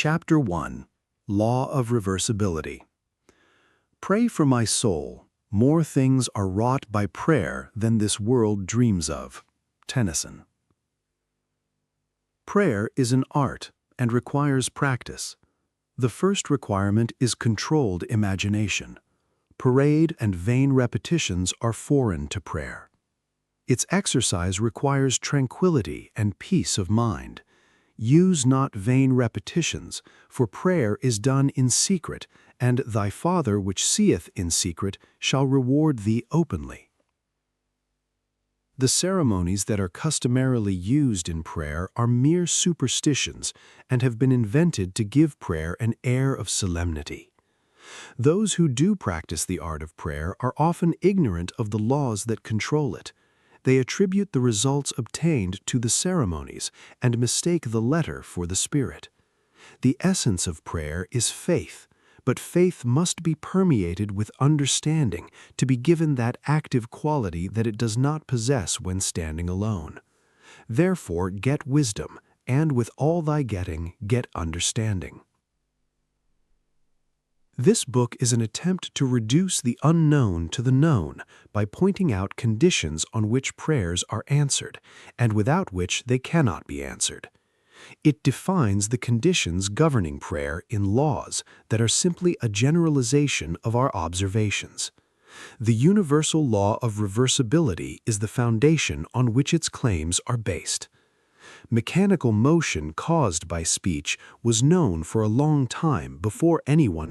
Chapter 1. Law of Reversibility. Pray for my soul. More things are wrought by prayer than this world dreams of. Tennyson. Prayer is an art and requires practice. The first requirement is controlled imagination. Parade and vain repetitions are foreign to prayer. Its exercise requires tranquility and peace of mind. Use not vain repetitions, for prayer is done in secret, and thy Father which seeth in secret shall reward thee openly. The ceremonies that are customarily used in prayer are mere superstitions and have been invented to give prayer an air of solemnity. Those who do practice the art of prayer are often ignorant of the laws that control it. They attribute the results obtained to the ceremonies and mistake the letter for the spirit. The essence of prayer is faith, but faith must be permeated with understanding to be given that active quality that it does not possess when standing alone. Therefore get wisdom, and with all thy getting, get understanding. This book is an attempt to reduce the unknown to the known by pointing out conditions on which prayers are answered, and without which they cannot be answered. It defines the conditions governing prayer in laws that are simply a generalization of our observations. The universal law of reversibility is the foundation on which its claims are based. Mechanical motion caused by speech was known for a long time before anyone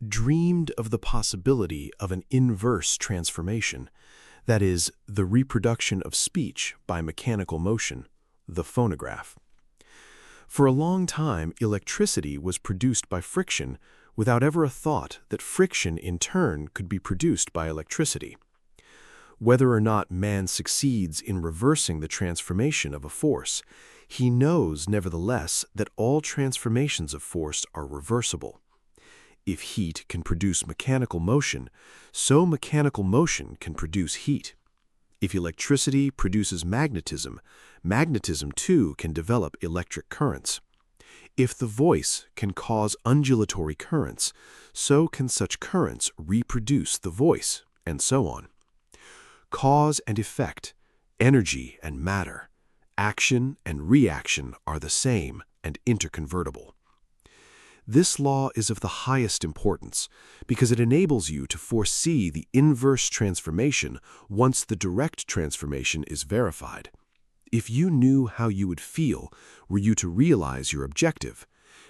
dreamed of the possibility of an inverse transformation, that is, the reproduction of speech by mechanical motion, the phonograph. For a long time, electricity was produced by friction without ever a thought that friction in turn could be produced by electricity. Whether or not man succeeds in reversing the transformation of a force, he knows nevertheless that all transformations of force are reversible. If heat can produce mechanical motion, so mechanical motion can produce heat. If electricity produces magnetism, magnetism too can develop electric currents. If the voice can cause undulatory currents, so can such currents reproduce the voice, and so on. Cause and effect, energy and matter, action and reaction are the same and interconvertible. This law is of the highest importance because it enables you to foresee the inverse transformation once the direct transformation is verified. If you knew how you would feel were you to realize your objective,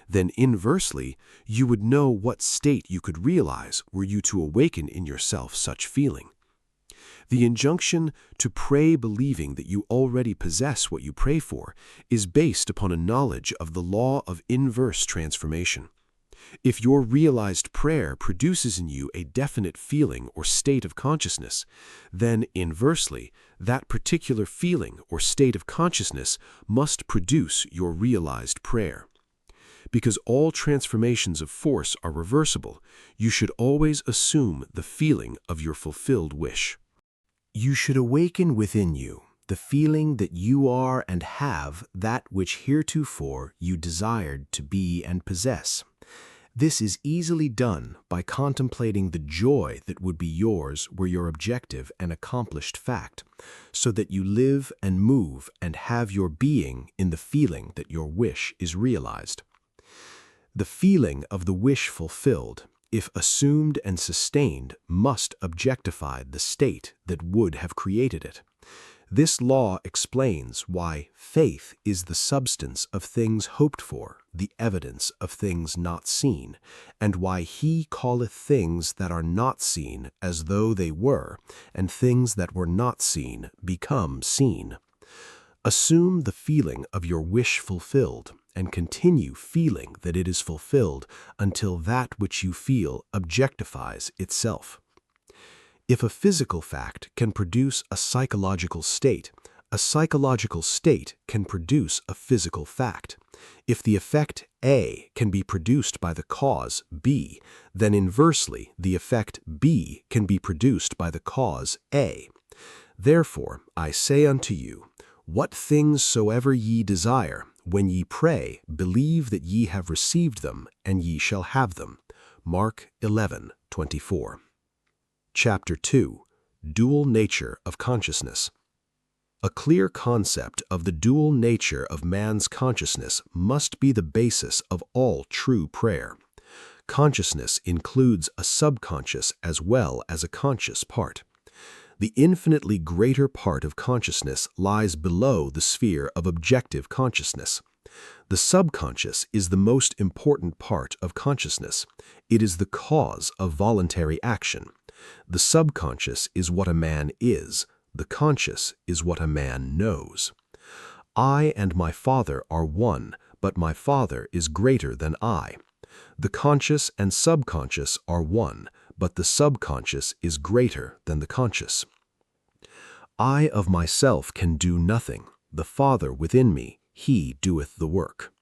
then inversely you would know what state you could realize were you to awaken in yourself such feeling. The injunction to pray believing that you already possess what you pray for is based upon a knowledge of the law of inverse transformation. If your realized prayer produces in you a definite feeling or state of consciousness, then inversely, that particular feeling or state of consciousness must produce your realized prayer. Because all transformations of force are reversible, you should always assume the feeling of your fulfilled wish. You should awaken within you the feeling that you are and have that which heretofore you desired to be and possess. This is easily done by contemplating the joy that would be yours were your objective an accomplished fact, so that you live and move and have your being in the feeling that your wish is realized. The feeling of the wish fulfilled, if assumed and sustained, must objectify the state that would have created it. This law explains why faith is the substance of things hoped for, the evidence of things not seen, and why he calleth things that are not seen as though they were, and things that were not seen become seen. Assume the feeling of your wish fulfilled, and continue feeling that it is fulfilled until that which you feel objectifies itself. If a physical fact can produce a psychological state can produce a physical fact. If the effect A can be produced by the cause B, then inversely the effect B can be produced by the cause A. Therefore I say unto you, what things soever ye desire, When ye pray, believe that ye have received them, and ye shall have them. Mark 11:24. Chapter 2. Dual Nature of Consciousness. A clear concept of the dual nature of man's consciousness must be the basis of all true prayer. Consciousness includes a subconscious as well as a conscious part. The infinitely greater part of consciousness lies below the sphere of objective consciousness. The subconscious is the most important part of consciousness. It is the cause of voluntary action. The subconscious is what a man is. The conscious is what a man knows. I and my Father are one, but my Father is greater than I. The conscious and subconscious are one, but the subconscious is greater than the conscious. I of myself can do nothing. The Father within me, He doeth the work.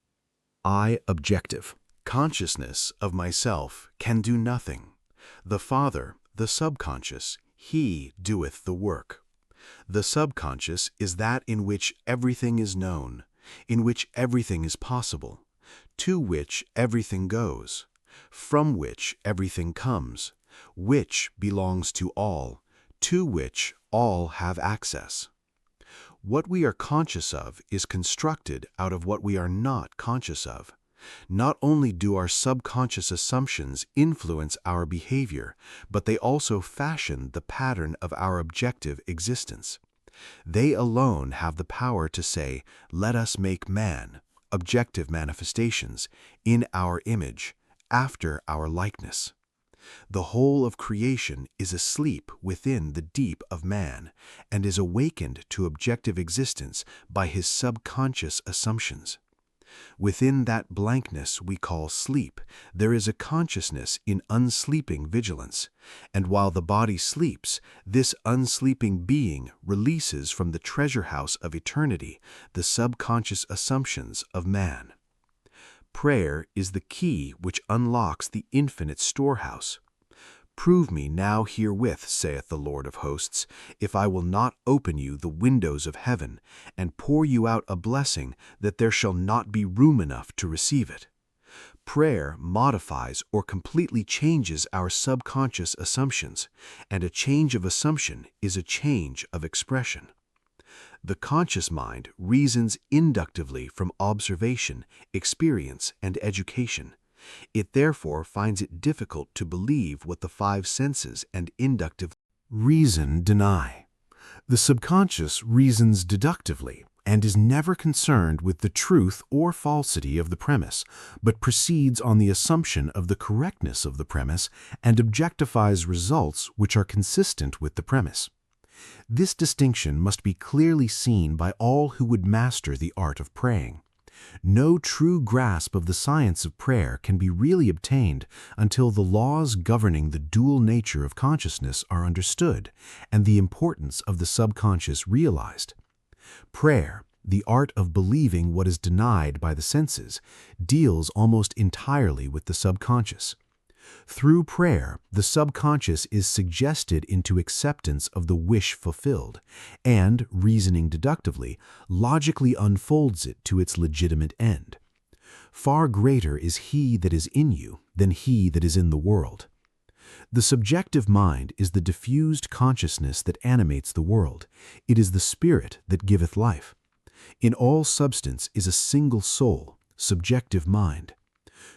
I objective. Consciousness of myself can do nothing. The Father, the subconscious, He doeth the work. The subconscious is that in which everything is known, in which everything is possible, to which everything goes, from which everything comes, which belongs to all, to which all have access. What we are conscious of is constructed out of what we are not conscious of. Not only do our subconscious assumptions influence our behavior, but they also fashion the pattern of our objective existence. They alone have the power to say, "Let us make man," objective manifestations, in our image, after our likeness. The whole of creation is asleep within the deep of man, and is awakened to objective existence by his subconscious assumptions. Within that blankness we call sleep, there is a consciousness in unsleeping vigilance, and while the body sleeps, this unsleeping being releases from the treasure house of eternity the subconscious assumptions of man. Prayer is the key which unlocks the infinite storehouse. Prove me now herewith, saith the Lord of hosts, if I will not open you the windows of heaven, and pour you out a blessing that there shall not be room enough to receive it. Prayer modifies or completely changes our subconscious assumptions, and a change of assumption is a change of expression. The conscious mind reasons inductively from observation, experience, and education. It therefore finds it difficult to believe what the five senses and inductive reason deny. The subconscious reasons deductively and is never concerned with the truth or falsity of the premise, but proceeds on the assumption of the correctness of the premise and objectifies results which are consistent with the premise. This distinction must be clearly seen by all who would master the art of praying. No true grasp of the science of prayer can be really obtained until the laws governing the dual nature of consciousness are understood and the importance of the subconscious realized. Prayer, the art of believing what is denied by the senses, deals almost entirely with the subconscious. Through prayer, the subconscious is suggested into acceptance of the wish fulfilled, and, reasoning deductively, logically unfolds it to its legitimate end. Far greater is He that is in you than he that is in the world. The subjective mind is the diffused consciousness that animates the world. It is the spirit that giveth life. In all substance is a single soul, subjective mind.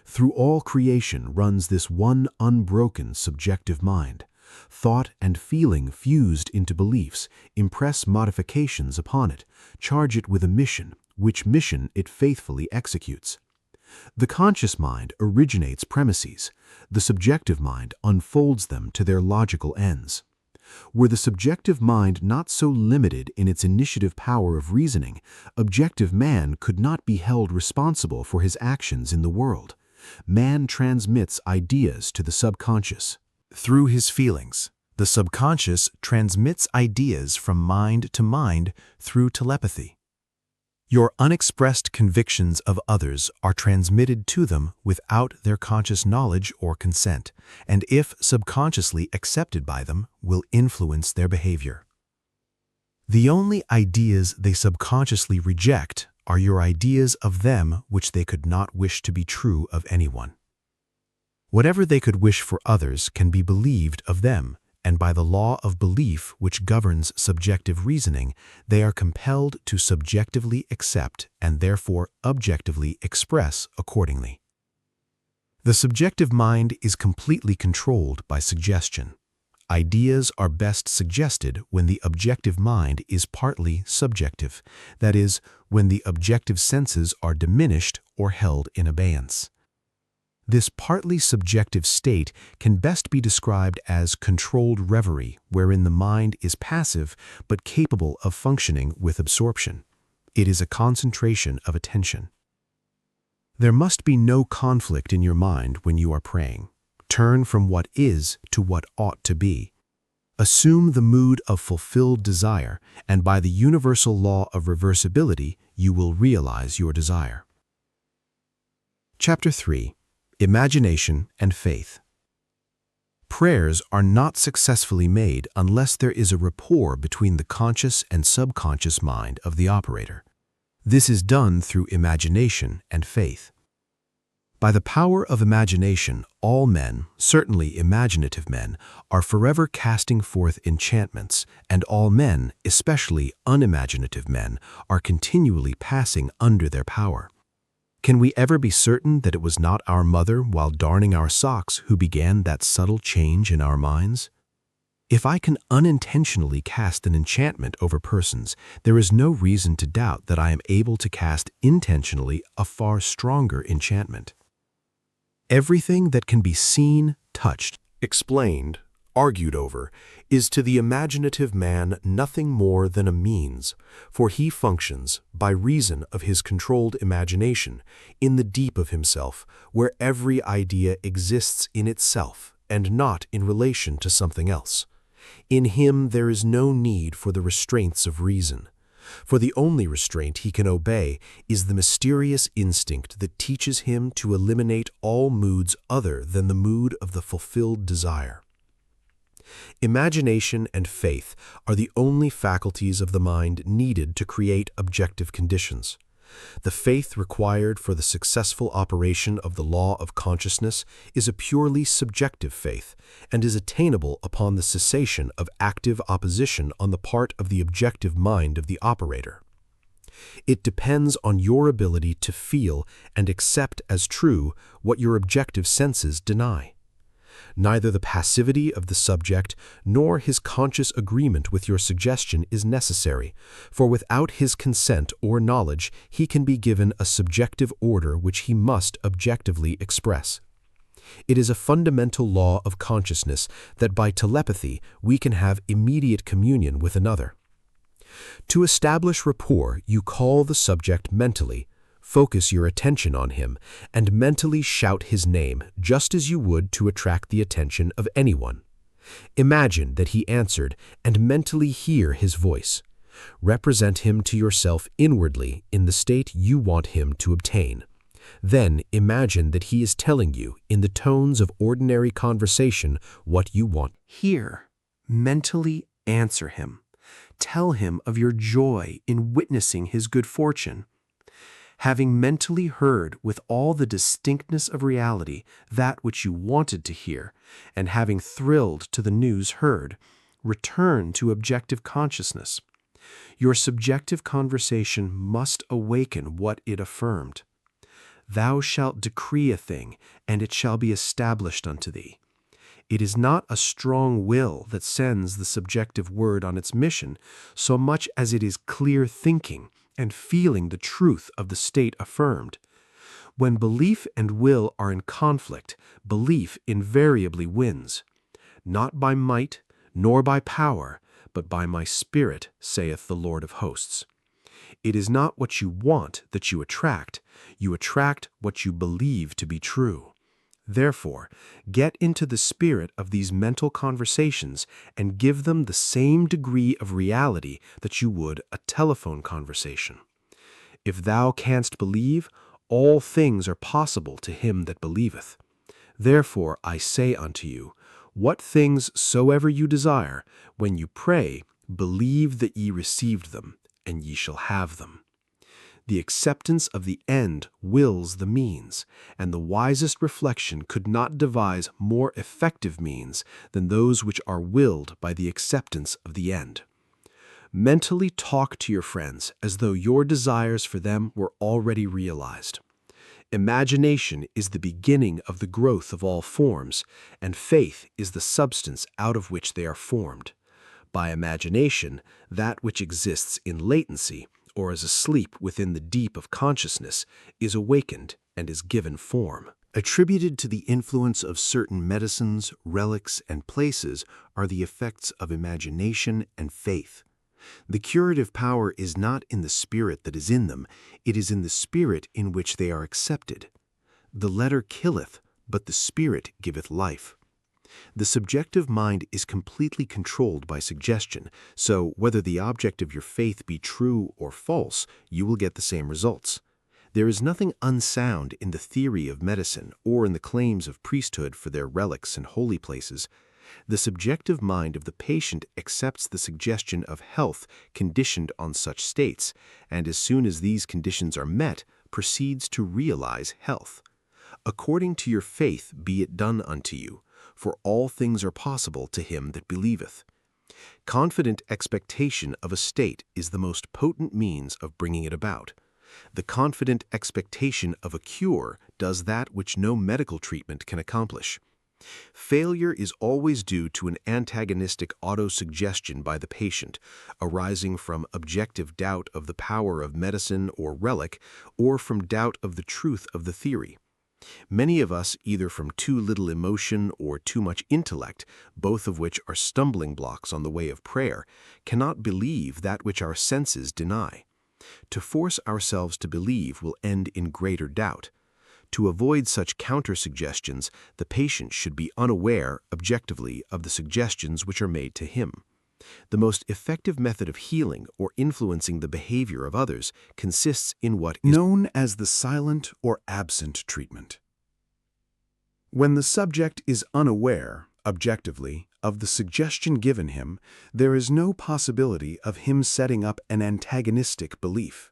Through all creation runs this one unbroken subjective mind. Thought and feeling fused into beliefs impress modifications upon it, charge it with a mission, which mission it faithfully executes. The conscious mind originates premises. The subjective mind unfolds them to their logical ends. Were the subjective mind not so limited in its initiative power of reasoning, objective man could not be held responsible for his actions in the world. Man transmits ideas to the subconscious. Through his feelings, the subconscious transmits ideas from mind to mind through telepathy. Your unexpressed convictions of others are transmitted to them without their conscious knowledge or consent, and if subconsciously accepted by them, will influence their behavior. The only ideas they subconsciously reject are your ideas of them which they could not wish to be true of anyone. Whatever they could wish for others can be believed of them, and by the law of belief which governs subjective reasoning, they are compelled to subjectively accept and therefore objectively express accordingly. The subjective mind is completely controlled by suggestion. Ideas are best suggested when the objective mind is partly subjective, that is, when the objective senses are diminished or held in abeyance. This partly subjective state can best be described as controlled reverie, wherein the mind is passive but capable of functioning with absorption. It is a concentration of attention. There must be no conflict in your mind when you are praying. Turn from what is to what ought to be. Assume the mood of fulfilled desire, and by the universal law of reversibility, you will realize your desire. Chapter 3. Imagination and Faith. Prayers are not successfully made unless there is a rapport between the conscious and subconscious mind of the operator. This is done through imagination and faith. By the power of imagination, all men, certainly imaginative men, are forever casting forth enchantments, and all men, especially unimaginative men, are continually passing under their power. Can we ever be certain that it was not our mother while darning our socks who began that subtle change in our minds? If I can unintentionally cast an enchantment over persons, there is no reason to doubt that I am able to cast intentionally a far stronger enchantment. Everything that can be seen, touched, explained, argued over, is to the imaginative man nothing more than a means, for he functions, by reason of his controlled imagination, in the deep of himself, where every idea exists in itself and not in relation to something else. In him there is no need for the restraints of reason, for the only restraint he can obey is the mysterious instinct that teaches him to eliminate all moods other than the mood of the fulfilled desire. Imagination and faith are the only faculties of the mind needed to create objective conditions. The faith required for the successful operation of the law of consciousness is a purely subjective faith and is attainable upon the cessation of active opposition on the part of the objective mind of the operator. It depends on your ability to feel and accept as true what your objective senses deny. Neither the passivity of the subject nor his conscious agreement with your suggestion is necessary, for without his consent or knowledge he can be given a subjective order which he must objectively express. It is a fundamental law of consciousness that by telepathy we can have immediate communion with another. To establish rapport, you call the subject mentally, focus your attention on him, and mentally shout his name just as you would to attract the attention of anyone. Imagine that he answered and mentally hear his voice. Represent him to yourself inwardly in the state you want him to obtain. Then imagine that he is telling you, in the tones of ordinary conversation, what you want. Hear, mentally answer him. Tell him of your joy in witnessing his good fortune. Having mentally heard with all the distinctness of reality that which you wanted to hear, and having thrilled to the news heard, return to objective consciousness. Your subjective conversation must awaken what it affirmed. Thou shalt decree a thing, and it shall be established unto thee. It is not a strong will that sends the subjective word on its mission, so much as it is clear thinking and feeling the truth of the state affirmed. When belief and will are in conflict, belief invariably wins. Not by might, nor by power, but by my Spirit, saith the Lord of hosts. It is not what you want that you attract what you believe to be true. Therefore, get into the spirit of these mental conversations and give them the same degree of reality that you would a telephone conversation. If thou canst believe, all things are possible to him that believeth. Therefore I say unto you, what things soever you desire, when you pray, believe that ye received them, and ye shall have them. The acceptance of the end wills the means, and the wisest reflection could not devise more effective means than those which are willed by the acceptance of the end. Mentally talk to your friends as though your desires for them were already realized. Imagination is the beginning of the growth of all forms, and faith is the substance out of which they are formed. By imagination, that which exists in latency, or is asleep within the deep of consciousness, is awakened and is given form. Attributed to the influence of certain medicines, relics, and places are the effects of imagination and faith. The curative power is not in the spirit that is in them, it is in the spirit in which they are accepted. The letter killeth, but the spirit giveth life. The subjective mind is completely controlled by suggestion, so whether the object of your faith be true or false, you will get the same results. There is nothing unsound in the theory of medicine or in the claims of priesthood for their relics and holy places. The subjective mind of the patient accepts the suggestion of health conditioned on such states, and as soon as these conditions are met, proceeds to realize health. According to your faith be it done unto you, for all things are possible to him that believeth. Confident expectation of a state is the most potent means of bringing it about. The confident expectation of a cure does that which no medical treatment can accomplish. Failure is always due to an antagonistic autosuggestion by the patient, arising from objective doubt of the power of medicine or relic, or from doubt of the truth of the theory. Many of us, either from too little emotion or too much intellect, both of which are stumbling blocks on the way of prayer, cannot believe that which our senses deny. To force ourselves to believe will end in greater doubt. To avoid such counter-suggestions, the patient should be unaware, objectively, of the suggestions which are made to him. The most effective method of healing or influencing the behavior of others consists in what is known as the silent or absent treatment. When the subject is unaware, objectively, of the suggestion given him, there is no possibility of him setting up an antagonistic belief.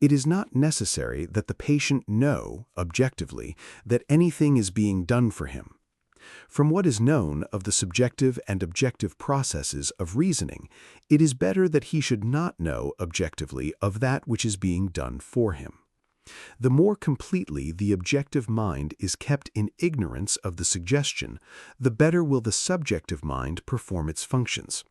It is not necessary that the patient know, objectively, that anything is being done for him. From what is known of the subjective and objective processes of reasoning, it is better that he should not know objectively of that which is being done for him. The more completely the objective mind is kept in ignorance of the suggestion, the better will the subjective mind perform its functions.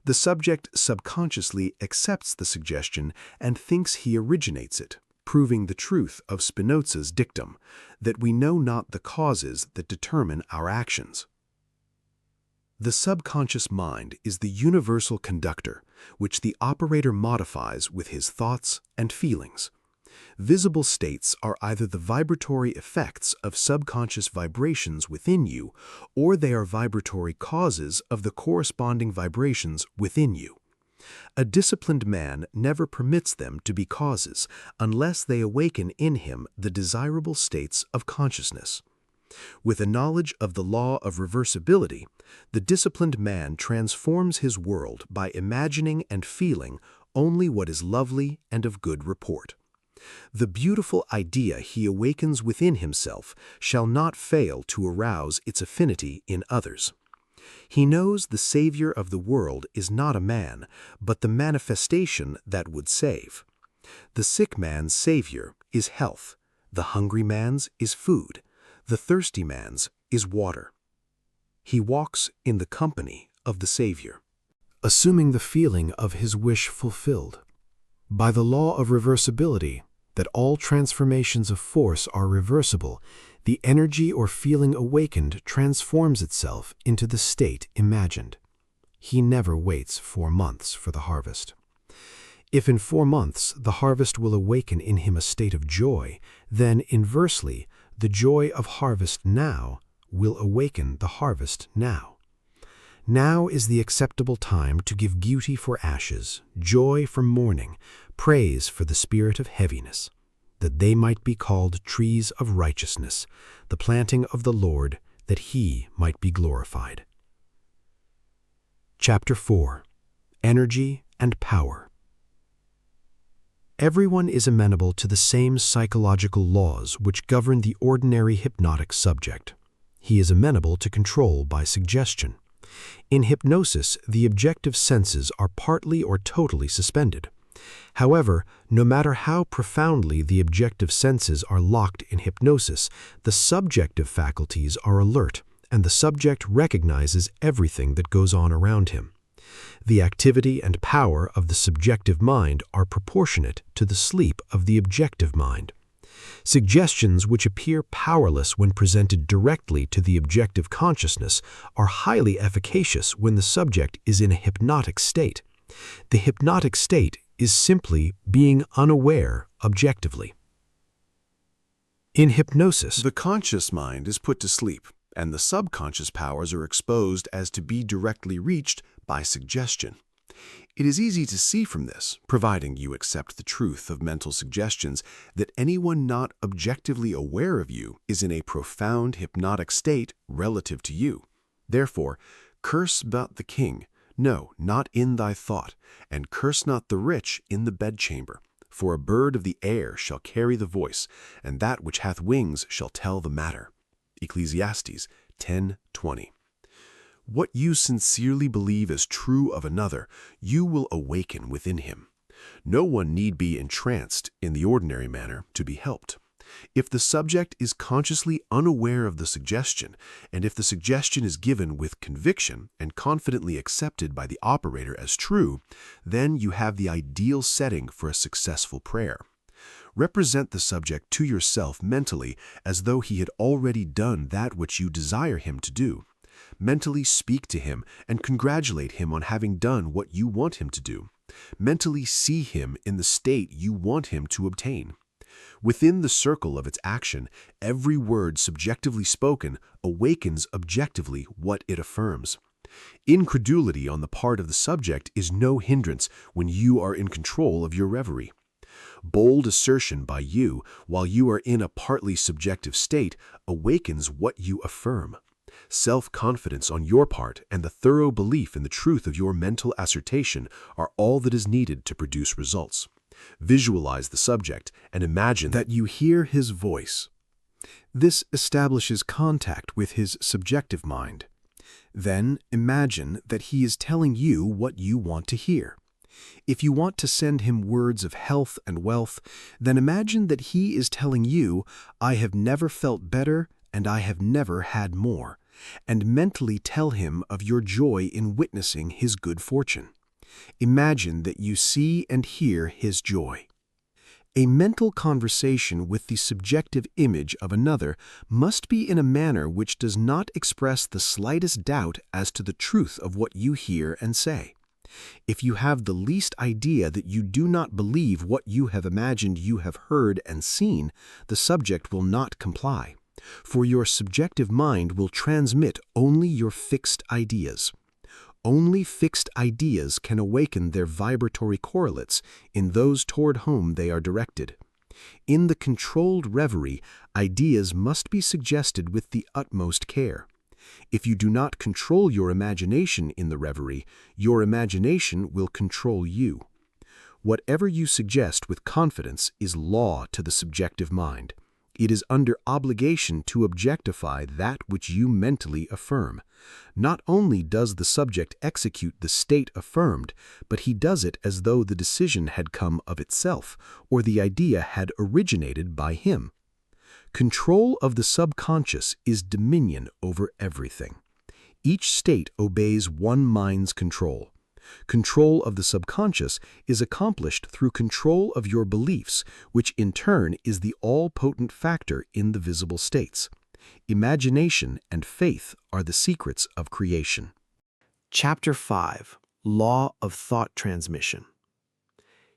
The subject subconsciously accepts the suggestion and thinks he originates it, proving the truth of Spinoza's dictum, that we know not the causes that determine our actions. The subconscious mind is the universal conductor, which the operator modifies with his thoughts and feelings. Visible states are either the vibratory effects of subconscious vibrations within you, or they are vibratory causes of the corresponding vibrations within you. A disciplined man never permits them to be causes unless they awaken in him the desirable states of consciousness. With a knowledge of the law of reversibility, the disciplined man transforms his world by imagining and feeling only what is lovely and of good report. The beautiful idea he awakens within himself shall not fail to arouse its affinity in others. He knows the Savior of the world is not a man, but the manifestation that would save. The sick man's Savior is health, the hungry man's is food, the thirsty man's is water. He walks in the company of the Savior, assuming the feeling of his wish fulfilled. By the law of reversibility, that all transformations of force are reversible, the energy or feeling awakened transforms itself into the state imagined. He never waits 4 months for the harvest. If in 4 months the harvest will awaken in him a state of joy, then inversely, the joy of harvest now will awaken the harvest now. Now is the acceptable time to give beauty for ashes, joy for mourning, praise for the spirit of heaviness, that they might be called trees of righteousness, the planting of the Lord, that he might be glorified. Chapter 4. Energy and Power. Everyone is amenable to the same psychological laws which govern the ordinary hypnotic subject. He is amenable to control by suggestion. In hypnosis, the objective senses are partly or totally suspended. However, no matter how profoundly the objective senses are locked in hypnosis, the subjective faculties are alert, and the subject recognizes everything that goes on around him. The activity and power of the subjective mind are proportionate to the sleep of the objective mind. Suggestions which appear powerless when presented directly to the objective consciousness are highly efficacious when the subject is in a hypnotic state. The hypnotic state is simply being unaware objectively. In hypnosis, The conscious mind is put to sleep, and the subconscious powers are exposed as to be directly reached by suggestion. It is easy to see from this, providing you accept the truth of mental suggestions, that anyone not objectively aware of you is in a profound hypnotic state relative to you. Therefore, curse not the king, no, not in thy thought, and curse not the rich in the bedchamber. For a bird of the air shall carry the voice, and that which hath wings shall tell the matter. Ecclesiastes 10:20. What you sincerely believe as true of another, you will awaken within him. No one need be entranced in the ordinary manner to be helped. If the subject is consciously unaware of the suggestion, and if the suggestion is given with conviction and confidently accepted by the operator as true, then you have the ideal setting for a successful prayer. Represent the subject to yourself mentally as though he had already done that which you desire him to do. Mentally speak to him and congratulate him on having done what you want him to do. Mentally see him in the state you want him to obtain. Within the circle of its action, every word subjectively spoken awakens objectively what it affirms. Incredulity on the part of the subject is no hindrance when you are in control of your reverie. Bold assertion by you, while you are in a partly subjective state, awakens what you affirm. Self-confidence on your part and the thorough belief in the truth of your mental assertion are all that is needed to produce results. Visualize the subject and imagine that you hear his voice. This establishes contact with his subjective mind. Then imagine that he is telling you what you want to hear. If you want to send him words of health and wealth, then imagine that he is telling you, "I have never felt better and I have never had more," and mentally tell him of your joy in witnessing his good fortune. Imagine that you see and hear his joy. A mental conversation with the subjective image of another must be in a manner which does not express the slightest doubt as to the truth of what you hear and say. If you have the least idea that you do not believe what you have imagined you have heard and seen, the subject will not comply, for your subjective mind will transmit only your fixed ideas. Only fixed ideas can awaken their vibratory correlates in those toward whom they are directed. In the controlled reverie, ideas must be suggested with the utmost care. If you do not control your imagination in the reverie, your imagination will control you. Whatever you suggest with confidence is law to the subjective mind. It is under obligation to objectify that which you mentally affirm. Not only does the subject execute the state affirmed, but he does it as though the decision had come of itself, or the idea had originated by him. Control of the subconscious is dominion over everything. Each state obeys one mind's control. Control of the subconscious is accomplished through control of your beliefs, which in turn is the all-potent factor in the visible states. Imagination and faith are the secrets of creation. Chapter 5. Law of Thought Transmission.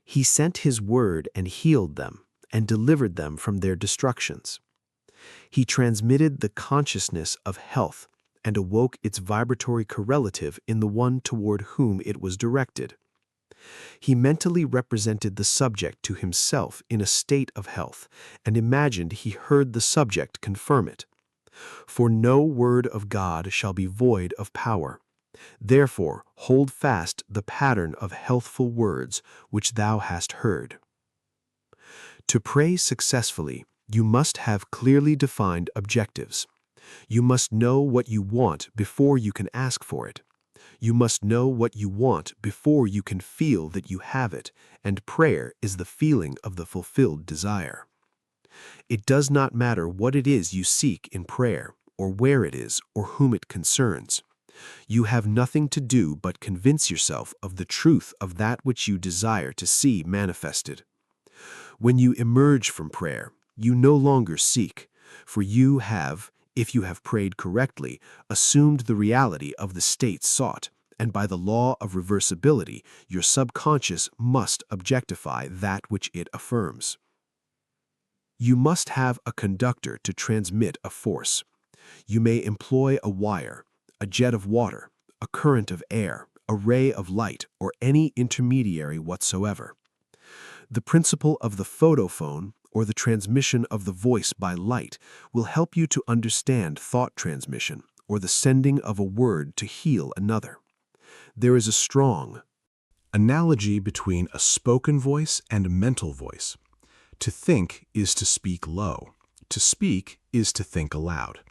He sent his word and healed them, and delivered them from their destructions. He transmitted the consciousness of health, and awoke its vibratory correlative in the one toward whom it was directed. He mentally represented the subject to himself in a state of health, and imagined he heard the subject confirm it. For no word of God shall be void of power. Therefore, hold fast the pattern of healthful words which thou hast heard. To pray successfully, you must have clearly defined objectives. You must know what you want before you can ask for it. You must know what you want before you can feel that you have it, and prayer is the feeling of the fulfilled desire. It does not matter what it is you seek in prayer, or where it is, or whom it concerns. You have nothing to do but convince yourself of the truth of that which you desire to see manifested. When you emerge from prayer, you no longer seek, for you have, if you have prayed correctly, assumed the reality of the state sought, and by the law of reversibility, your subconscious must objectify that which it affirms. You must have a conductor to transmit a force. You may employ a wire, a jet of water, a current of air, a ray of light, or any intermediary whatsoever. The principle of the photophone, or the transmission of the voice by light, will help you to understand thought transmission, or the sending of a word to heal another. There is a strong analogy between a spoken voice and a mental voice. To think is to speak low. To speak is to think aloud.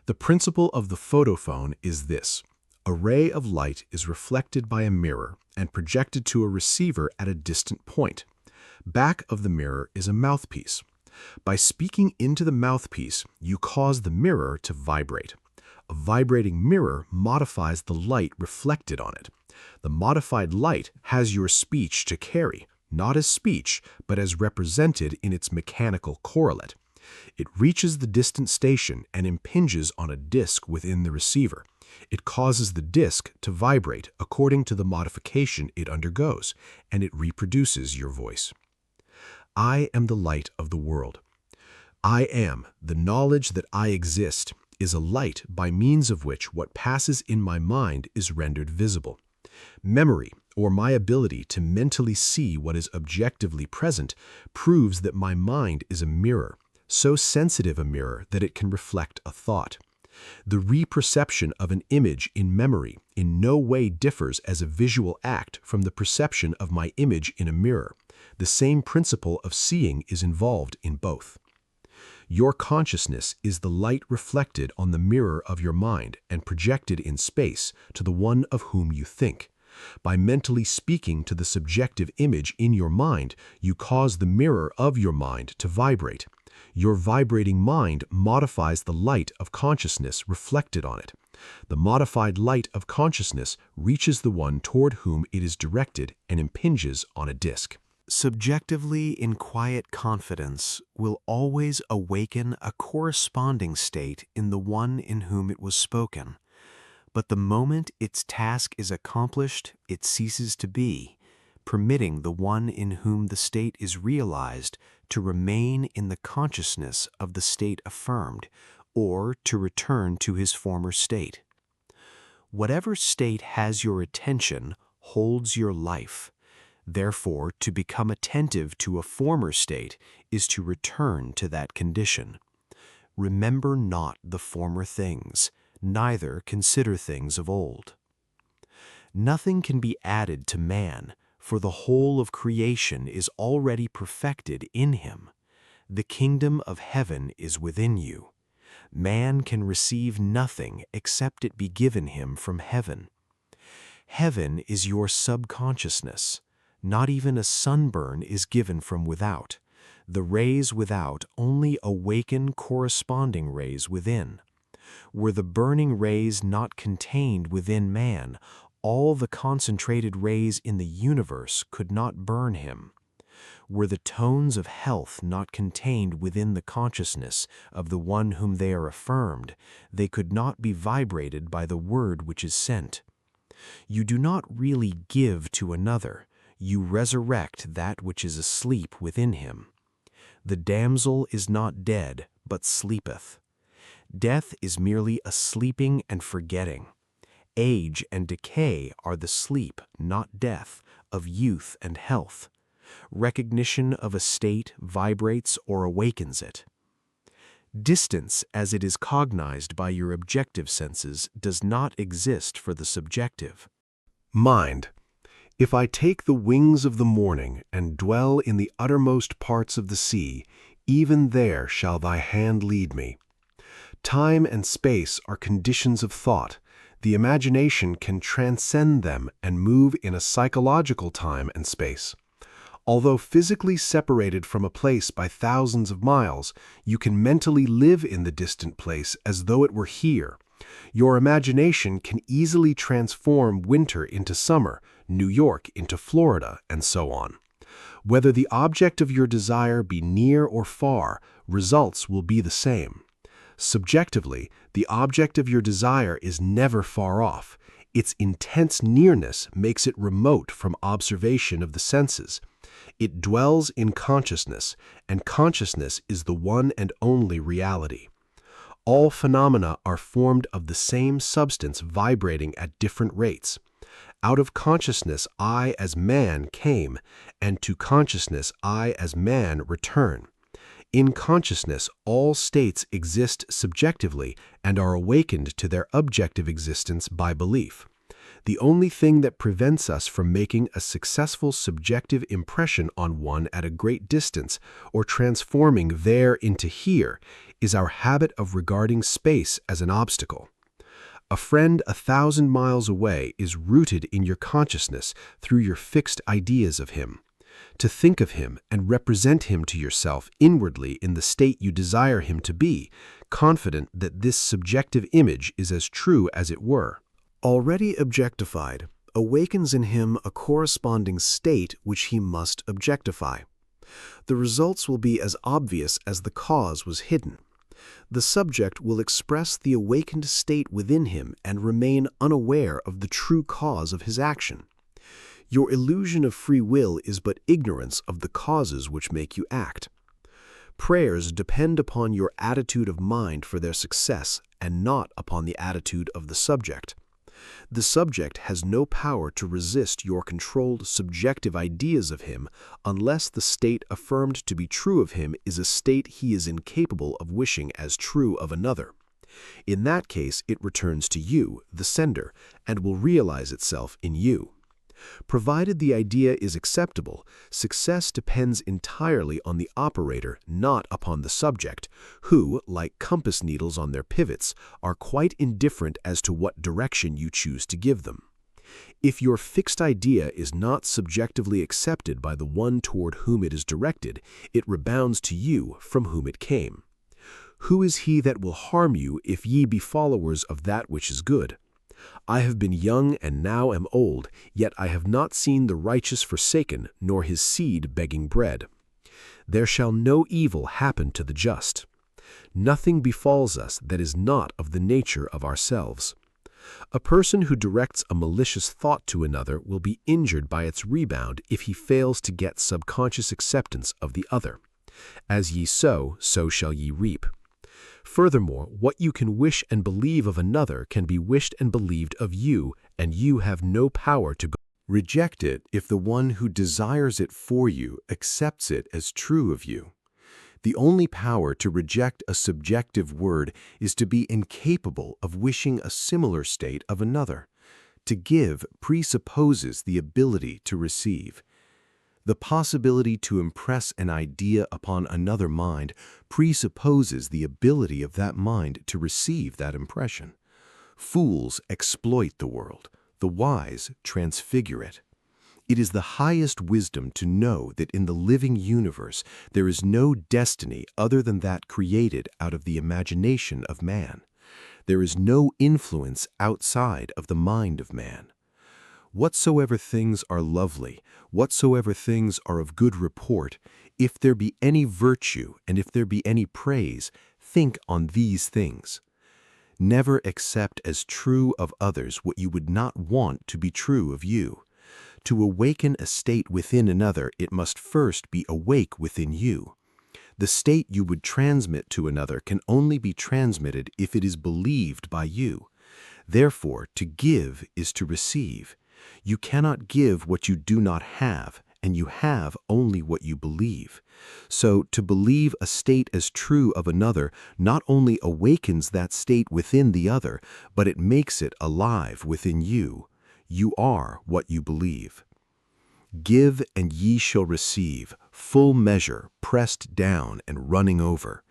The principle of the photophone is this. A ray of light is reflected by a mirror and projected to a receiver at a distant point. Back of the mirror is a mouthpiece. By speaking into the mouthpiece, you cause the mirror to vibrate. A vibrating mirror modifies the light reflected on it. The modified light has your speech to carry, not as speech, but as represented in its mechanical correlate. It reaches the distant station and impinges on a disc within the receiver. It causes the disc to vibrate according to the modification it undergoes, and it reproduces your voice. I am the light of the world. I am, the knowledge that I exist, is a light by means of which what passes in my mind is rendered visible. Memory, or my ability to mentally see what is objectively present, proves that my mind is a mirror, so sensitive a mirror that it can reflect a thought. The reperception of an image in memory in no way differs as a visual act from the perception of my image in a mirror. The same principle of seeing is involved in both. Your consciousness is the light reflected on the mirror of your mind and projected in space to the one of whom you think. By mentally speaking to the subjective image in your mind, you cause the mirror of your mind to vibrate. Your vibrating mind modifies the light of consciousness reflected on it. The modified light of consciousness reaches the one toward whom it is directed and impinges on a disc. Subjectively in quiet confidence will always awaken a corresponding state in the one in whom it was spoken. But the moment its task is accomplished, it ceases to be, permitting the one in whom the state is realized to remain in the consciousness of the state affirmed, or to return to his former state. Whatever state has your attention holds your life. Therefore, to become attentive to a former state is to return to that condition. Remember not the former things, neither consider things of old. Nothing can be added to man, for the whole of creation is already perfected in him. The kingdom of heaven is within you. Man can receive nothing except it be given him from heaven. Heaven is your subconsciousness. Not even a sunburn is given from without. The rays without only awaken corresponding rays within. Were the burning rays not contained within man, all the concentrated rays in the universe could not burn him. Were the tones of health not contained within the consciousness of the one whom they are affirmed, they could not be vibrated by the word which is sent. You do not really give to another. You resurrect that which is asleep within him. The damsel is not dead, but sleepeth. Death is merely a sleeping and forgetting. Age and decay are the sleep, not death, of youth and health. Recognition of a state vibrates or awakens it. Distance, as it is cognized by your objective senses, does not exist for the subjective. Mind. If I take the wings of the morning and dwell in the uttermost parts of the sea, even there shall thy hand lead me. Time and space are conditions of thought. The imagination can transcend them and move in a psychological time and space. Although physically separated from a place by thousands of miles, you can mentally live in the distant place as though it were here. Your imagination can easily transform winter into summer, New York into Florida, and so on. Whether the object of your desire be near or far, results will be the same. Subjectively, the object of your desire is never far off. Its intense nearness makes it remote from observation of the senses. It dwells in consciousness, and consciousness is the one and only reality. All phenomena are formed of the same substance vibrating at different rates. Out of consciousness I as man came, and to consciousness I as man return. In consciousness, all states exist subjectively and are awakened to their objective existence by belief. The only thing that prevents us from making a successful subjective impression on one at a great distance or transforming there into here is our habit of regarding space as an obstacle. A friend 1,000 miles away is rooted in your consciousness through your fixed ideas of him. To think of him and represent him to yourself inwardly in the state you desire him to be, confident that this subjective image is as true as it were, already objectified, awakens in him a corresponding state which he must objectify. The results will be as obvious as the cause was hidden. The subject will express the awakened state within him and remain unaware of the true cause of his action. Your illusion of free will is but ignorance of the causes which make you act. Prayers depend upon your attitude of mind for their success and not upon the attitude of the subject. The subject has no power to resist your controlled subjective ideas of him unless the state affirmed to be true of him is a state he is incapable of wishing as true of another. In that case, it returns to you, the sender, and will realize itself in you. Provided the idea is acceptable, success depends entirely on the operator, not upon the subject, who, like compass needles on their pivots, are quite indifferent as to what direction you choose to give them. If your fixed idea is not subjectively accepted by the one toward whom it is directed, it rebounds to you from whom it came. Who is he that will harm you if ye be followers of that which is good? I have been young and now am old, yet I have not seen the righteous forsaken, nor his seed begging bread. There shall no evil happen to the just. Nothing befalls us that is not of the nature of ourselves. A person who directs a malicious thought to another will be injured by its rebound if he fails to get subconscious acceptance of the other. As ye sow, so shall ye reap. Furthermore, what you can wish and believe of another can be wished and believed of you, and you have no power to reject it if the one who desires it for you accepts it as true of you. The only power to reject a subjective word is to be incapable of wishing a similar state of another. To give presupposes the ability to receive. The possibility to impress an idea upon another mind presupposes the ability of that mind to receive that impression. Fools exploit the world, the wise transfigure it. It is the highest wisdom to know that in the living universe there is no destiny other than that created out of the imagination of man. There is no influence outside of the mind of man. Whatsoever things are lovely, whatsoever things are of good report, if there be any virtue and if there be any praise, think on these things. Never accept as true of others what you would not want to be true of you. To awaken a state within another, it must first be awake within you. The state you would transmit to another can only be transmitted if it is believed by you. Therefore, to give is to receive. You cannot give what you do not have, and you have only what you believe. So, to believe a state as true of another not only awakens that state within the other, but it makes it alive within you. You are what you believe. Give, and ye shall receive, full measure, pressed down and running over.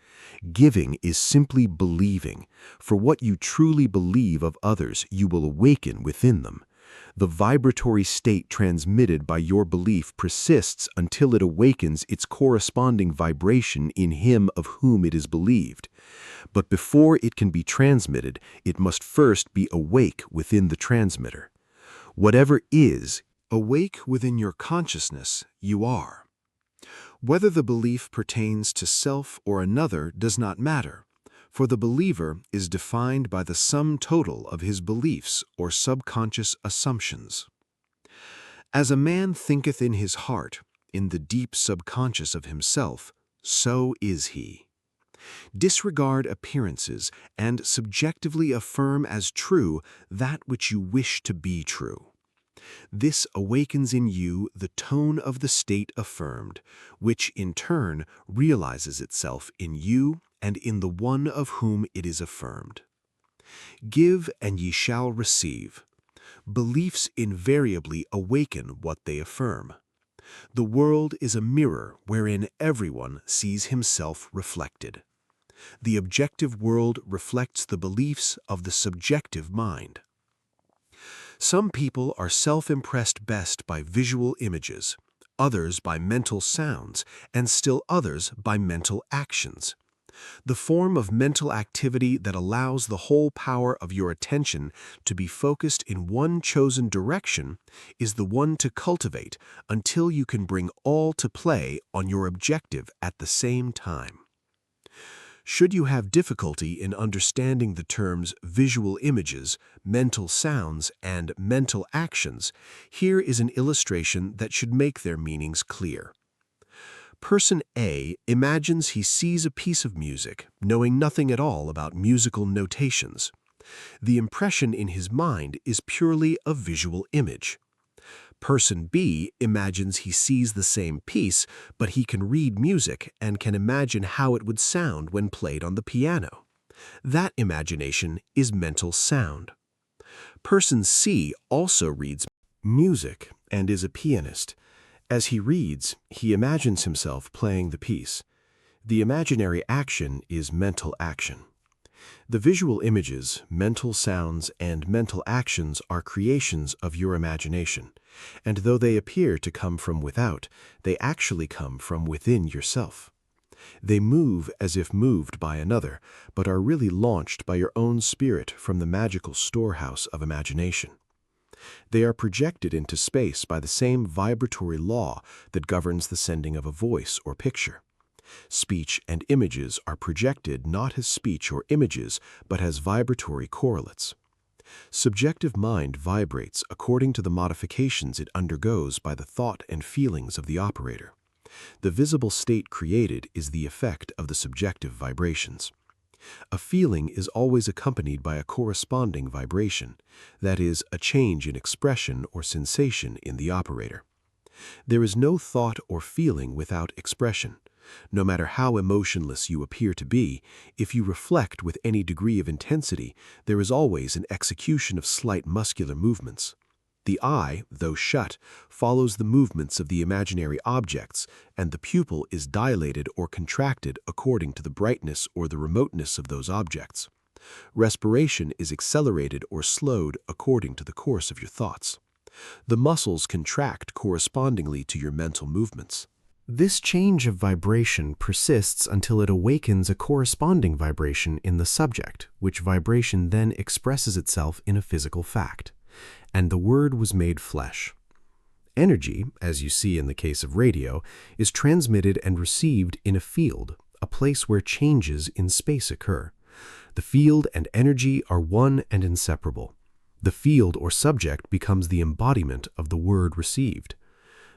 Giving is simply believing. For what you truly believe of others, you will awaken within them. The vibratory state transmitted by your belief persists until it awakens its corresponding vibration in him of whom it is believed. But before it can be transmitted, it must first be awake within the transmitter. Whatever is, awake within your consciousness, you are. Whether the belief pertains to self or another does not matter, for the believer is defined by the sum total of his beliefs or subconscious assumptions. As a man thinketh in his heart, in the deep subconscious of himself, so is he. Disregard appearances and subjectively affirm as true that which you wish to be true. This awakens in you the tone of the state affirmed, which in turn realizes itself in you and in the one of whom it is affirmed. Give, and ye shall receive. Beliefs invariably awaken what they affirm. The world is a mirror wherein everyone sees himself reflected. The objective world reflects the beliefs of the subjective mind. Some people are self-impressed best by visual images, others by mental sounds, and still others by mental actions. The form of mental activity that allows the whole power of your attention to be focused in one chosen direction is the one to cultivate until you can bring all to play on your objective at the same time. Should you have difficulty in understanding the terms visual images, mental sounds, and mental actions, here is an illustration that should make their meanings clear. Person A imagines he sees a piece of music, knowing nothing at all about musical notations. The impression in his mind is purely a visual image. Person B imagines he sees the same piece, but he can read music and can imagine how it would sound when played on the piano. That imagination is mental sound. Person C also reads music and is a pianist. As he reads, he imagines himself playing the piece. The imaginary action is mental action. The visual images, mental sounds, and mental actions are creations of your imagination, and though they appear to come from without, they actually come from within yourself. They move as if moved by another, but are really launched by your own spirit from the magical storehouse of imagination. They are projected into space by the same vibratory law that governs the sending of a voice or picture. Speech and images are projected not as speech or images, but as vibratory correlates. Subjective mind vibrates according to the modifications it undergoes by the thought and feelings of the operator. The visible state created is the effect of the subjective vibrations. A feeling is always accompanied by a corresponding vibration, that is, a change in expression or sensation in the operator. There is no thought or feeling without expression. No matter how emotionless you appear to be, if you reflect with any degree of intensity, there is always an execution of slight muscular movements. The eye, though shut, follows the movements of the imaginary objects, and the pupil is dilated or contracted according to the brightness or the remoteness of those objects. Respiration is accelerated or slowed according to the course of your thoughts. The muscles contract correspondingly to your mental movements. This change of vibration persists until it awakens a corresponding vibration in the subject, which vibration then expresses itself in a physical fact. And the Word was made flesh. Energy, as you see in the case of radio, is transmitted and received in a field, a place where changes in space occur. The field and energy are one and inseparable. The field or subject becomes the embodiment of the word received.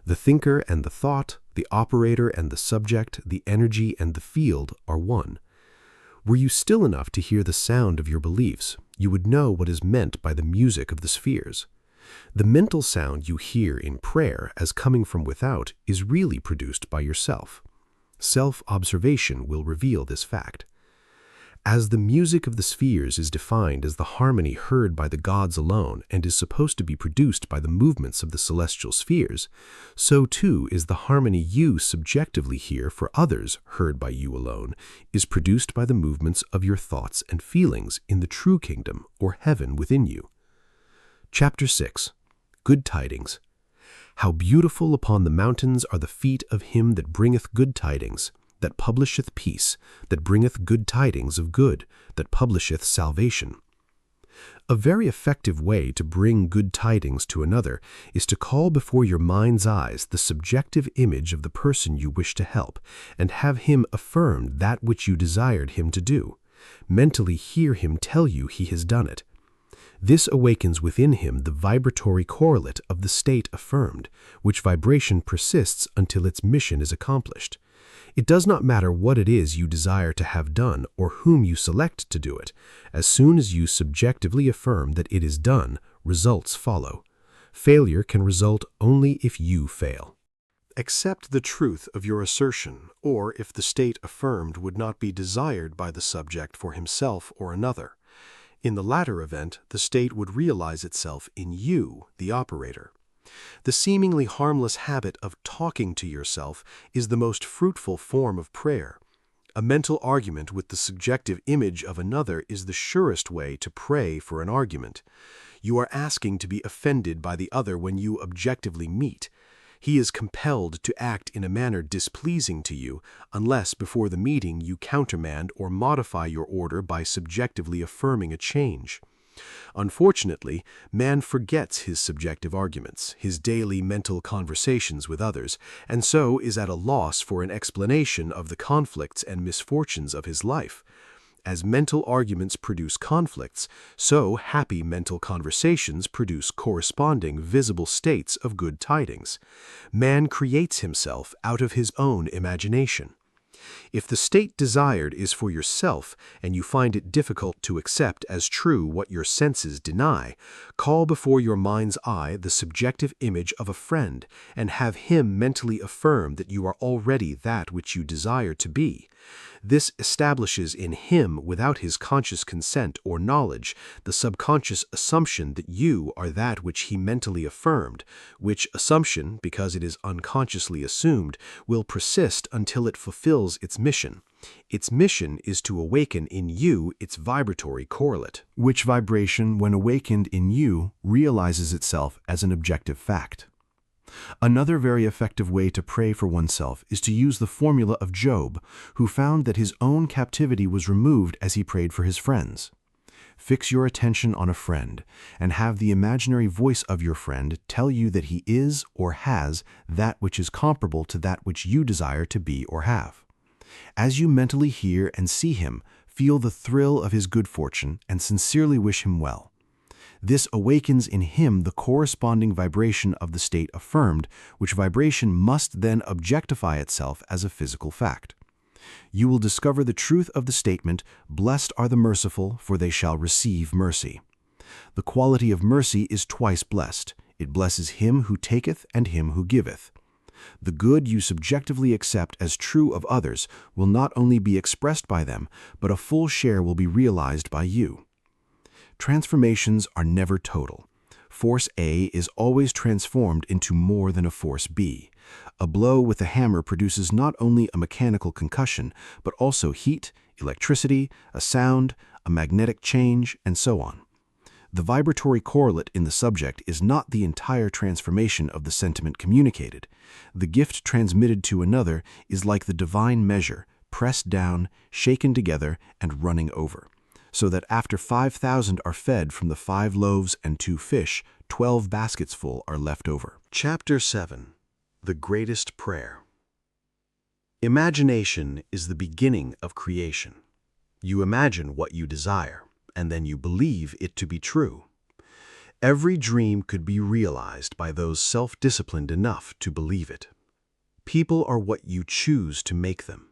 The thinker and the thought, the operator and the subject, the energy and the field are one. Were you still enough to hear the sound of your beliefs, you would know what is meant by the music of the spheres. The mental sound you hear in prayer as coming from without is really produced by yourself. Self-observation will reveal this fact. As the music of the spheres is defined as the harmony heard by the gods alone and is supposed to be produced by the movements of the celestial spheres, so too is the harmony you subjectively hear for others heard by you alone is produced by the movements of your thoughts and feelings in the true kingdom or heaven within you. Chapter 6. Good Tidings. How beautiful upon the mountains are the feet of him that bringeth good tidings, that publisheth peace, that bringeth good tidings of good, that publisheth salvation. A very effective way to bring good tidings to another is to call before your mind's eyes the subjective image of the person you wish to help, and have him affirm that which you desired him to do. Mentally hear him tell you he has done it. This awakens within him the vibratory correlate of the state affirmed, which vibration persists until its mission is accomplished. It does not matter what it is you desire to have done or whom you select to do it. As soon as you subjectively affirm that it is done, results follow. Failure can result only if you fail. Accept the truth of your assertion, or if the state affirmed would not be desired by the subject for himself or another. In the latter event, the state would realize itself in you, the operator. The seemingly harmless habit of talking to yourself is the most fruitful form of prayer. A mental argument with the subjective image of another is the surest way to pray for an argument. You are asking to be offended by the other when you objectively meet. He is compelled to act in a manner displeasing to you, unless before the meeting you countermand or modify your order by subjectively affirming a change. Unfortunately, man forgets his subjective arguments, his daily mental conversations with others, and so is at a loss for an explanation of the conflicts and misfortunes of his life. As mental arguments produce conflicts, so happy mental conversations produce corresponding visible states of good tidings. Man creates himself out of his own imagination. If the state desired is for yourself, and you find it difficult to accept as true what your senses deny, call before your mind's eye the subjective image of a friend, and have him mentally affirm that you are already that which you desire to be. This establishes in him, without his conscious consent or knowledge, the subconscious assumption that you are that which he mentally affirmed, which assumption, because it is unconsciously assumed, will persist until it fulfills its mission. Its mission is to awaken in you its vibratory correlate, which vibration, when awakened in you, realizes itself as an objective fact. Another very effective way to pray for oneself is to use the formula of Job, who found that his own captivity was removed as he prayed for his friends. Fix your attention on a friend, and have the imaginary voice of your friend tell you that he is or has that which is comparable to that which you desire to be or have. As you mentally hear and see him, feel the thrill of his good fortune and sincerely wish him well. This awakens in him the corresponding vibration of the state affirmed, which vibration must then objectify itself as a physical fact. You will discover the truth of the statement, "Blessed are the merciful, for they shall receive mercy." The quality of mercy is twice blessed. It blesses him who taketh and him who giveth. The good you subjectively accept as true of others will not only be expressed by them, but a full share will be realized by you. Transformations are never total. Force A is always transformed into more than a force B. A blow with a hammer produces not only a mechanical concussion, but also heat, electricity, a sound, a magnetic change, and so on. The vibratory correlate in the subject is not the entire transformation of the sentiment communicated. The gift transmitted to another is like the divine measure, pressed down, shaken together, and running over, so that after 5,000 are fed from the 5 loaves and 2 fish, 12 baskets full are left over. Chapter 7. The Greatest Prayer. Imagination is the beginning of creation. You imagine what you desire, and then you believe it to be true. Every dream could be realized by those self-disciplined enough to believe it. People are what you choose to make them.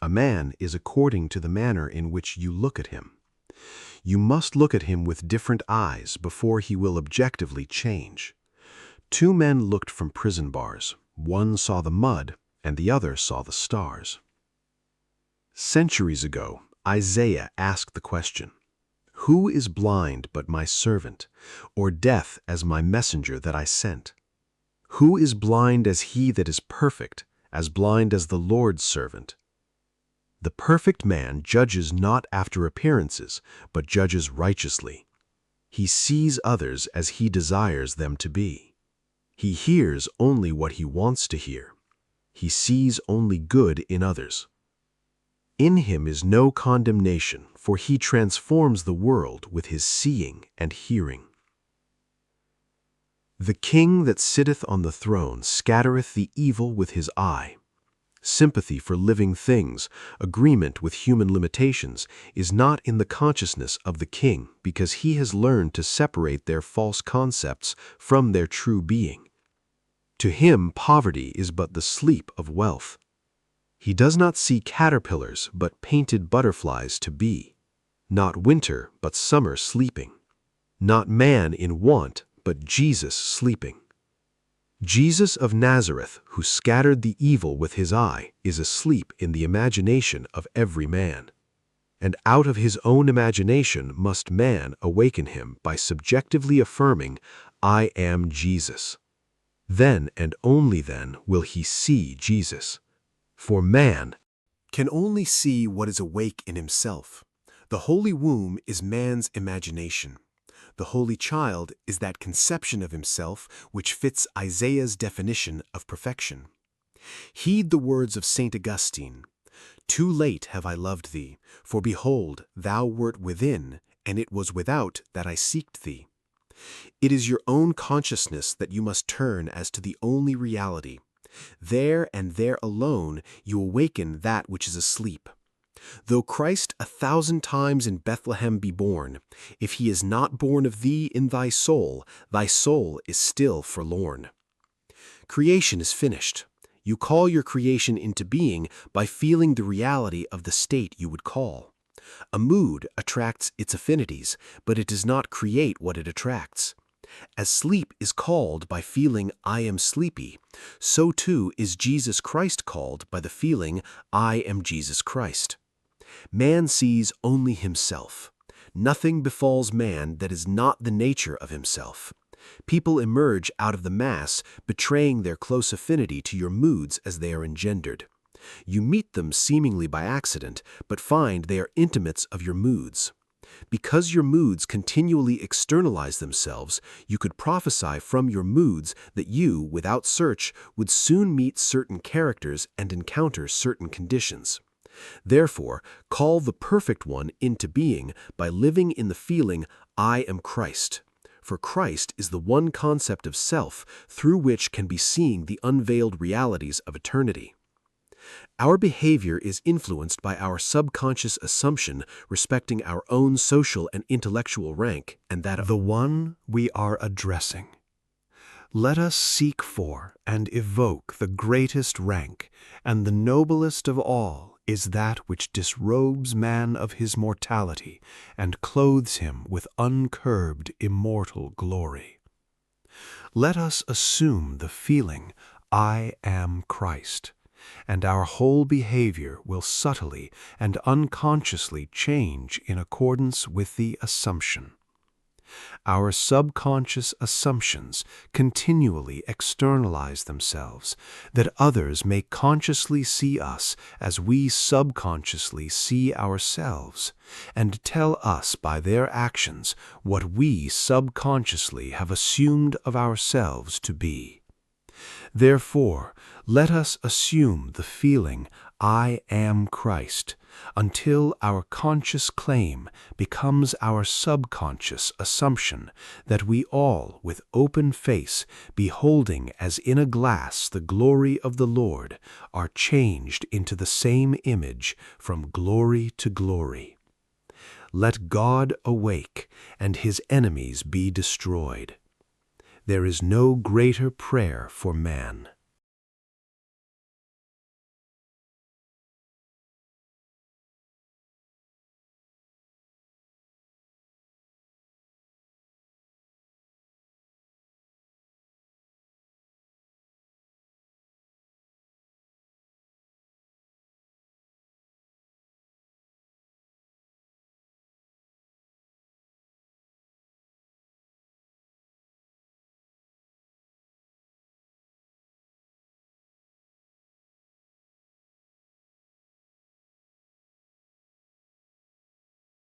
A man is according to the manner in which you look at him. You must look at him with different eyes before he will objectively change. 2 men looked from prison bars. One saw the mud, and the other saw the stars. Centuries ago, Isaiah asked the question, "Who is blind but my servant, or deaf as my messenger that I sent? Who is blind as he that is perfect, as blind as the Lord's servant? The perfect man judges not after appearances, but judges righteously. He sees others as he desires them to be. He hears only what he wants to hear. He sees only good in others. In him is no condemnation, for he transforms the world with his seeing and hearing. The king that sitteth on the throne scattereth the evil with his eye. Sympathy for living things, agreement with human limitations, is not in the consciousness of the king because he has learned to separate their false concepts from their true being. To him poverty is but the sleep of wealth. He does not see caterpillars but painted butterflies to be, not winter but summer sleeping, not man in want but Jesus sleeping. Jesus of Nazareth, who scattered the evil with his eye, is asleep in the imagination of every man. And out of his own imagination must man awaken him by subjectively affirming, "I am Jesus." Then and only then will he see Jesus. For man can only see what is awake in himself. The holy womb is man's imagination. The holy child is that conception of himself which fits Isaiah's definition of perfection. Heed the words of St. Augustine, "Too late have I loved thee, for behold, thou wert within, and it was without that I seeked thee." It is your own consciousness that you must turn as to the only reality. There and there alone you awaken that which is asleep. Though Christ 1,000 times in Bethlehem be born, if he is not born of thee in thy soul is still forlorn. Creation is finished. You call your creation into being by feeling the reality of the state you would call. A mood attracts its affinities, but it does not create what it attracts. As sleep is called by feeling "I am sleepy," so too is Jesus Christ called by the feeling "I am Jesus Christ." Man sees only himself. Nothing befalls man that is not the nature of himself. People emerge out of the mass, betraying their close affinity to your moods as they are engendered. You meet them seemingly by accident, but find they are intimates of your moods. Because your moods continually externalize themselves, you could prophesy from your moods that you, without search, would soon meet certain characters and encounter certain conditions. Therefore, call the perfect one into being by living in the feeling, "I am Christ." For Christ is the one concept of self through which can be seen the unveiled realities of eternity. Our behavior is influenced by our subconscious assumption respecting our own social and intellectual rank and that of The one we are addressing. Let us seek for and evoke the greatest rank, and the noblest of all is that which disrobes man of his mortality and clothes him with uncurbed immortal glory. Let us assume the feeling, "I am Christ," and our whole behavior will subtly and unconsciously change in accordance with the assumption. Our subconscious assumptions continually externalize themselves, that others may consciously see us as we subconsciously see ourselves, and tell us by their actions what we subconsciously have assumed of ourselves to be. Therefore, let us assume the feeling, "I am Christ," until our conscious claim becomes our subconscious assumption that we all, with open face, beholding as in a glass the glory of the Lord, are changed into the same image from glory to glory. Let God awake, and his enemies be destroyed. There is no greater prayer for man.